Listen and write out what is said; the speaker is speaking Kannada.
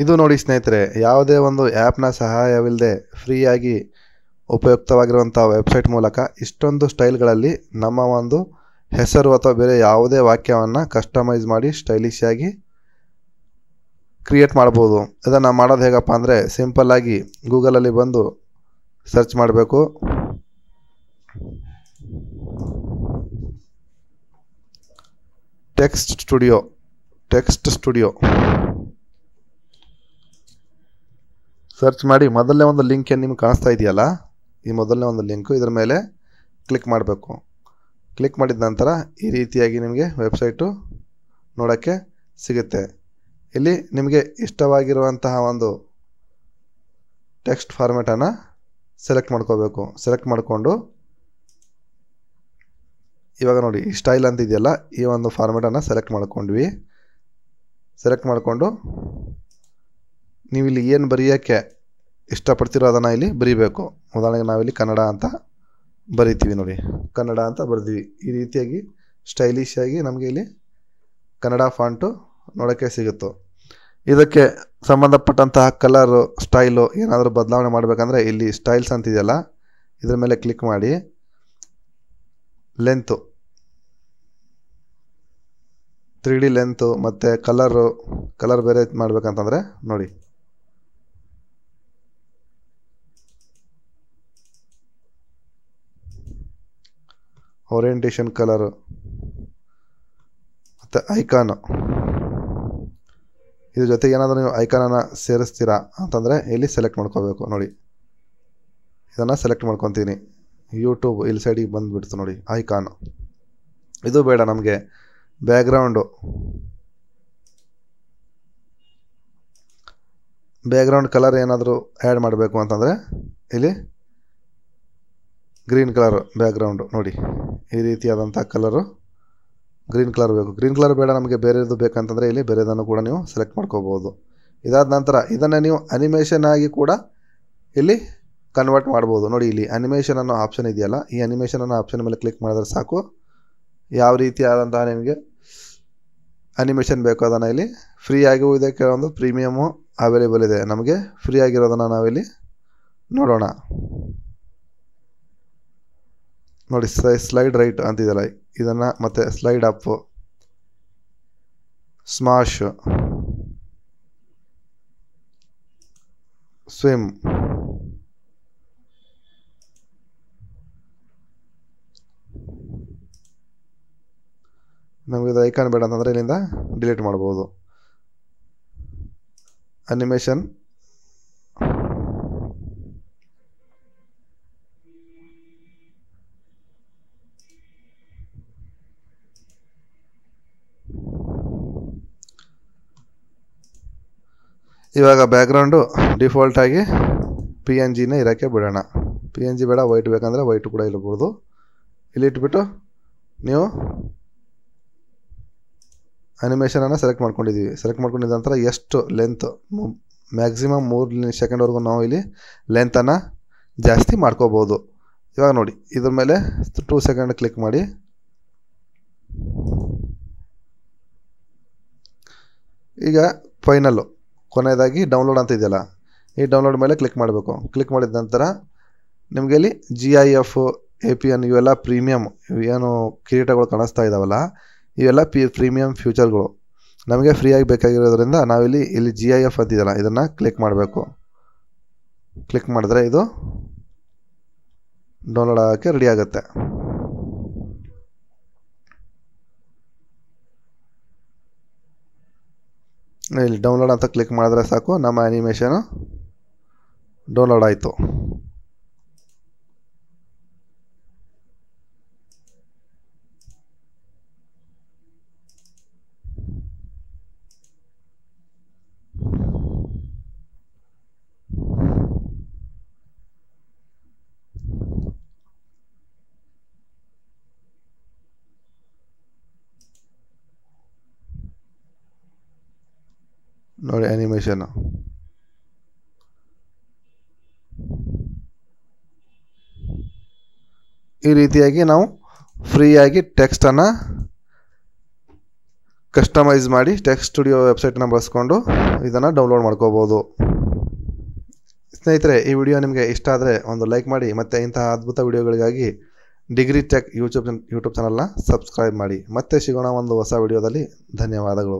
ಇದು ನೋಡಿ ಸ್ನೇಹಿತರೆ, ಯಾವುದೇ ಒಂದು ಆ್ಯಪ್ನ ಸಹಾಯವಿಲ್ಲದೆ ಫ್ರೀಯಾಗಿ ಉಪಯುಕ್ತವಾಗಿರುವಂಥ ವೆಬ್ಸೈಟ್ ಮೂಲಕ ಇಷ್ಟೊಂದು ಸ್ಟೈಲ್ಗಳಲ್ಲಿ ನಮ್ಮ ಒಂದು ಹೆಸರು ಅಥವಾ ಬೇರೆ ಯಾವುದೇ ವಾಕ್ಯವನ್ನು ಕಸ್ಟಮೈಸ್ ಮಾಡಿ ಸ್ಟೈಲಿಶ್ ಆಗಿ ಕ್ರಿಯೇಟ್ ಮಾಡ್ಬೋದು. ಇದನ್ನು ಮಾಡೋದು ಹೇಗಪ್ಪ ಅಂದರೆ, ಸಿಂಪಲ್ಲಾಗಿ ಗೂಗಲಲ್ಲಿ ಬಂದು ಸರ್ಚ್ ಮಾಡಬೇಕು. ಟೆಕ್ಸ್ಟ್ ಸ್ಟುಡಿಯೋ ಸರ್ಚ್ ಮಾಡಿ ಮೊದಲನೇ ಒಂದು ಲಿಂಕ್ ಏನು ನಿಮ್ಗೆ ಕಾಣಿಸ್ತಾ ಇದೆಯಲ್ಲ, ಈ ಮೊದಲನೇ ಒಂದು ಲಿಂಕು, ಇದರ ಮೇಲೆ ಕ್ಲಿಕ್ ಮಾಡಬೇಕು. ಕ್ಲಿಕ್ ಮಾಡಿದ ನಂತರ ಈ ರೀತಿಯಾಗಿ ನಿಮಗೆ ವೆಬ್ಸೈಟು ನೋಡೋಕ್ಕೆ ಸಿಗುತ್ತೆ. ಇಲ್ಲಿ ನಿಮಗೆ ಇಷ್ಟವಾಗಿರುವಂತಹ ಒಂದು ಟೆಕ್ಸ್ಟ್ ಫಾರ್ಮ್ಯಾಟನ್ನು ಸೆಲೆಕ್ಟ್ ಮಾಡ್ಕೋಬೇಕು. ಸೆಲೆಕ್ಟ್ ಮಾಡಿಕೊಂಡು ಇವಾಗ ನೋಡಿ ಈ ಸ್ಟೈಲ್ ಅಂತ ಇದೆಯಲ್ಲ, ಈ ಒಂದು ಫಾರ್ಮ್ಯಾಟನ್ನು ಸೆಲೆಕ್ಟ್ ಮಾಡ್ಕೊಂಡ್ವಿ. ಸೆಲೆಕ್ಟ್ ಮಾಡಿಕೊಂಡು ನೀವಿಲ್ಲಿ ಏನು ಬರೆಯೋಕ್ಕೆ ಇಷ್ಟಪಡ್ತಿರೋ ಅದನ್ನು ಇಲ್ಲಿ ಬರೀಬೇಕು. ಉದಾಹರಣೆಗೆ ನಾವಿಲ್ಲಿ ಕನ್ನಡ ಅಂತ ಬರಿತೀವಿ ನೋಡಿ, ಕನ್ನಡ ಅಂತ ಬರೆದ್ವಿ. ಈ ರೀತಿಯಾಗಿ ಸ್ಟೈಲಿಶ್ ಆಗಿ ನಮಗೆ ಇಲ್ಲಿ ಕನ್ನಡ ಫಾಂಟು ನೋಡೋಕ್ಕೆ ಸಿಗುತ್ತೋ. ಇದಕ್ಕೆ ಸಂಬಂಧಪಟ್ಟಂತಹ ಕಲರು, ಸ್ಟೈಲು ಏನಾದರೂ ಬದಲಾವಣೆ ಮಾಡಬೇಕಂದ್ರೆ ಇಲ್ಲಿ ಸ್ಟೈಲ್ಸ್ ಅಂತಿದೆಯಲ್ಲ, ಇದ್ರ ಮೇಲೆ ಕ್ಲಿಕ್ ಮಾಡಿ ಲೆಂತು, 3D ಲೆಂತು ಮತ್ತು ಕಲರ್ ಬೇರೆ ಮಾಡಬೇಕಂತಂದರೆ ನೋಡಿ, ಓರಿಯೆಂಟೇಷನ್ ಕಲರು ಮತ್ತು ಐಕಾನು, ಇದ್ರ ಜೊತೆಗೆ ಏನಾದರೂ ನೀವು ಐಕಾನನ್ನು ಸೇರಿಸ್ತೀರಾ ಅಂತಂದರೆ ಇಲ್ಲಿ ಸೆಲೆಕ್ಟ್ ಮಾಡ್ಕೋಬೇಕು. ನೋಡಿ, ಇದನ್ನು ಸೆಲೆಕ್ಟ್ ಮಾಡ್ಕೊತೀನಿ. ಯೂಟ್ಯೂಬ್ ಇಲ್ಲಿ ಸೈಡಿಗೆ ಬಂದುಬಿಡ್ತು ನೋಡಿ ಐಕಾನು. ಇದು ಬೇಡ ನಮಗೆ. ಬ್ಯಾಕ್ಗ್ರೌಂಡ್ ಕಲರ್ ಏನಾದರೂ ಆ್ಯಡ್ ಮಾಡಬೇಕು ಅಂತಂದರೆ ಇಲ್ಲಿ ಗ್ರೀನ್ ಕಲರ್ ಬ್ಯಾಕ್ಗ್ರೌಂಡು ನೋಡಿ, ಈ ರೀತಿಯಾದಂಥ ಕಲರು ಗ್ರೀನ್ ಕಲರ್ ಬೇಕು. ಗ್ರೀನ್ ಕಲರ್ ಬೇಡ ನಮಗೆ, ಬೇರೆದು ಬೇಕಂತಂದರೆ ಇಲ್ಲಿ ಬೇರೆದನ್ನು ಕೂಡ ನೀವು ಸೆಲೆಕ್ಟ್ ಮಾಡ್ಕೋಬೋದು. ಇದಾದ ನಂತರ ಇದನ್ನು ನೀವು ಅನಿಮೇಷನ್ ಆಗಿ ಕೂಡ ಇಲ್ಲಿ ಕನ್ವರ್ಟ್ ಮಾಡ್ಬೋದು. ನೋಡಿ, ಇಲ್ಲಿ ಅನಿಮೇಷನ್ ಅನ್ನೋ ಆಪ್ಷನ್ ಇದೆಯಲ್ಲ, ಈ ಅನಿಮೇಷನ್ ಅನ್ನೋ ಆಪ್ಷನ್ ಮೇಲೆ ಕ್ಲಿಕ್ ಮಾಡಿದ್ರೆ ಸಾಕು. ಯಾವ ರೀತಿಯಾದಂತಹ ನಿಮಗೆ ಅನಿಮೇಷನ್ ಬೇಕು ಅದನ್ನು ಇಲ್ಲಿ ಫ್ರೀ ಆಗಿಯೂ ಇದೆ, ಕೆಲವೊಂದು ಪ್ರೀಮಿಯಮು ಅವೈಲೇಬಲ್ ಇದೆ. ನಮಗೆ ಫ್ರೀ ಆಗಿರೋದನ್ನು ನಾವಿಲ್ಲಿ ನೋಡೋಣ. ನೋಡಿ, ಸ್ಲೈಡ್ ರೈಟ್ ಅಂತಿದೆಯಲ್ಲ, ಇದನ್ನು ಮತ್ತು ಸ್ಲೈಡ್ ಅಪ್, ಸ್ಮಾಶ್, ಸ್ವಿಮ್, ನಮಗೆ ಇದು ಐಕಾನ್ ಬೇಡ ಅಂತಂದರೆ ಇಲ್ಲಿಂದ ಡಿಲೀಟ್ ಮಾಡ್ಬೋದು. ಅನಿಮೇಷನ್ ಇವಾಗ ಬ್ಯಾಕ್ಗ್ರೌಂಡು ಡಿಫಾಲ್ಟಾಗಿ PNGನೇ ಇರೋಕ್ಕೆ ಬಿಡೋಣ. PNG ಬೇಡ, ವೈಟ್ ಬೇಕಂದರೆ ವೈಟು ಕೂಡ ಇರ್ಬೋದು. ಇಲ್ಲಿ ಇಟ್ಬಿಟ್ಟು ನೀವು ಅನಿಮೇಷನನ್ನು ಸೆಲೆಕ್ಟ್ ಮಾಡ್ಕೊಂಡಿದ್ದೀವಿ. ಸೆಲೆಕ್ಟ್ ಮಾಡ್ಕೊಂಡಿದ್ದ ನಂತರ ಎಷ್ಟು ಲೆಂತ್, ಮ್ಯಾಕ್ಸಿಮಮ್ 3 ಸೆಕೆಂಡ್ವರೆಗೂ ನಾವು ಇಲ್ಲಿ ಲೆಂತನ್ನು ಜಾಸ್ತಿ ಮಾಡ್ಕೋಬೋದು. ಇವಾಗ ನೋಡಿ, ಇದ್ರ ಮೇಲೆ 2 ಸೆಕೆಂಡ್ ಕ್ಲಿಕ್ ಮಾಡಿ ಈಗ ಫೈನಲ್ಲು ಕೊನೆಯದಾಗಿ ಡೌನ್ಲೋಡ್ ಅಂತ ಇದೆಯಲ್ಲ, ಈ ಡೌನ್ಲೋಡ್ ಮೇಲೆ ಕ್ಲಿಕ್ ಮಾಡಬೇಕು. ಕ್ಲಿಕ್ ಮಾಡಿದ ನಂತರ ನಿಮಗೆ ಇಲ್ಲಿ GIF, APN ಇವೆಲ್ಲ ಪ್ರೀಮಿಯಮ್, ಏನು ಕಿರೀಟಗಳು ಕಾಣಿಸ್ತಾ ಇದ್ದಾವಲ್ಲ, ಇವೆಲ್ಲ ಪ್ರೀಮಿಯಮ್ ಫ್ಯೂಚರ್ಗಳು ನಮಗೆ ಫ್ರೀಯಾಗಿ ಬೇಕಾಗಿರೋದ್ರಿಂದ ನಾವಿಲ್ಲಿ GIF ಅಂತಿದೆಯಲ್ಲ, ಇದನ್ನು ಕ್ಲಿಕ್ ಮಾಡಬೇಕು. ಕ್ಲಿಕ್ ಮಾಡಿದ್ರೆ ಇದು ಡೌನ್ಲೋಡ್ ಆಗೋಕ್ಕೆ ರೆಡಿ ಆಗುತ್ತೆ. ಇಲ್ಲಿ ಡೌನ್ಲೋಡ್ ಅಂತ ಕ್ಲಿಕ್ ಮಾಡಿದ್ರೆ ಸಾಕು, ನಮ್ಮ ಅನಿಮೇಷನು ಡೌನ್ಲೋಡ್ ಆಯಿತು. ನೋಡಿ ಅನಿಮೇಷನು ಈ ರೀತಿಯಾಗಿ ನಾವು ಫ್ರೀಯಾಗಿ ಟೆಕ್ಸ್ಟನ್ನು ಕಸ್ಟಮೈಸ್ ಮಾಡಿ ಟೆಕ್ಸ್ಟ್ ಸ್ಟುಡಿಯೋ ವೆಬ್ಸೈಟನ್ನು ಬಳಸ್ಕೊಂಡು ಇದನ್ನು ಡೌನ್ಲೋಡ್ ಮಾಡ್ಕೋಬೋದು. ಸ್ನೇಹಿತರೆ, ಈ ವಿಡಿಯೋ ನಿಮಗೆ ಇಷ್ಟ ಆದರೆ ಒಂದು ಲೈಕ್ ಮಾಡಿ, ಮತ್ತು ಇಂತಹ ಅದ್ಭುತ ವಿಡಿಯೋಗಳಿಗಾಗಿ ಡಿಗ್ರಿ ಟೆಕ್ ಯೂಟ್ಯೂಬ್ ಚಾನಲ್ನ ಸಬ್ಸ್ಕ್ರೈಬ್ ಮಾಡಿ. ಮತ್ತೆ ಸಿಗೋಣ ಒಂದು ಹೊಸ ವಿಡಿಯೋದಲ್ಲಿ. ಧನ್ಯವಾದಗಳು.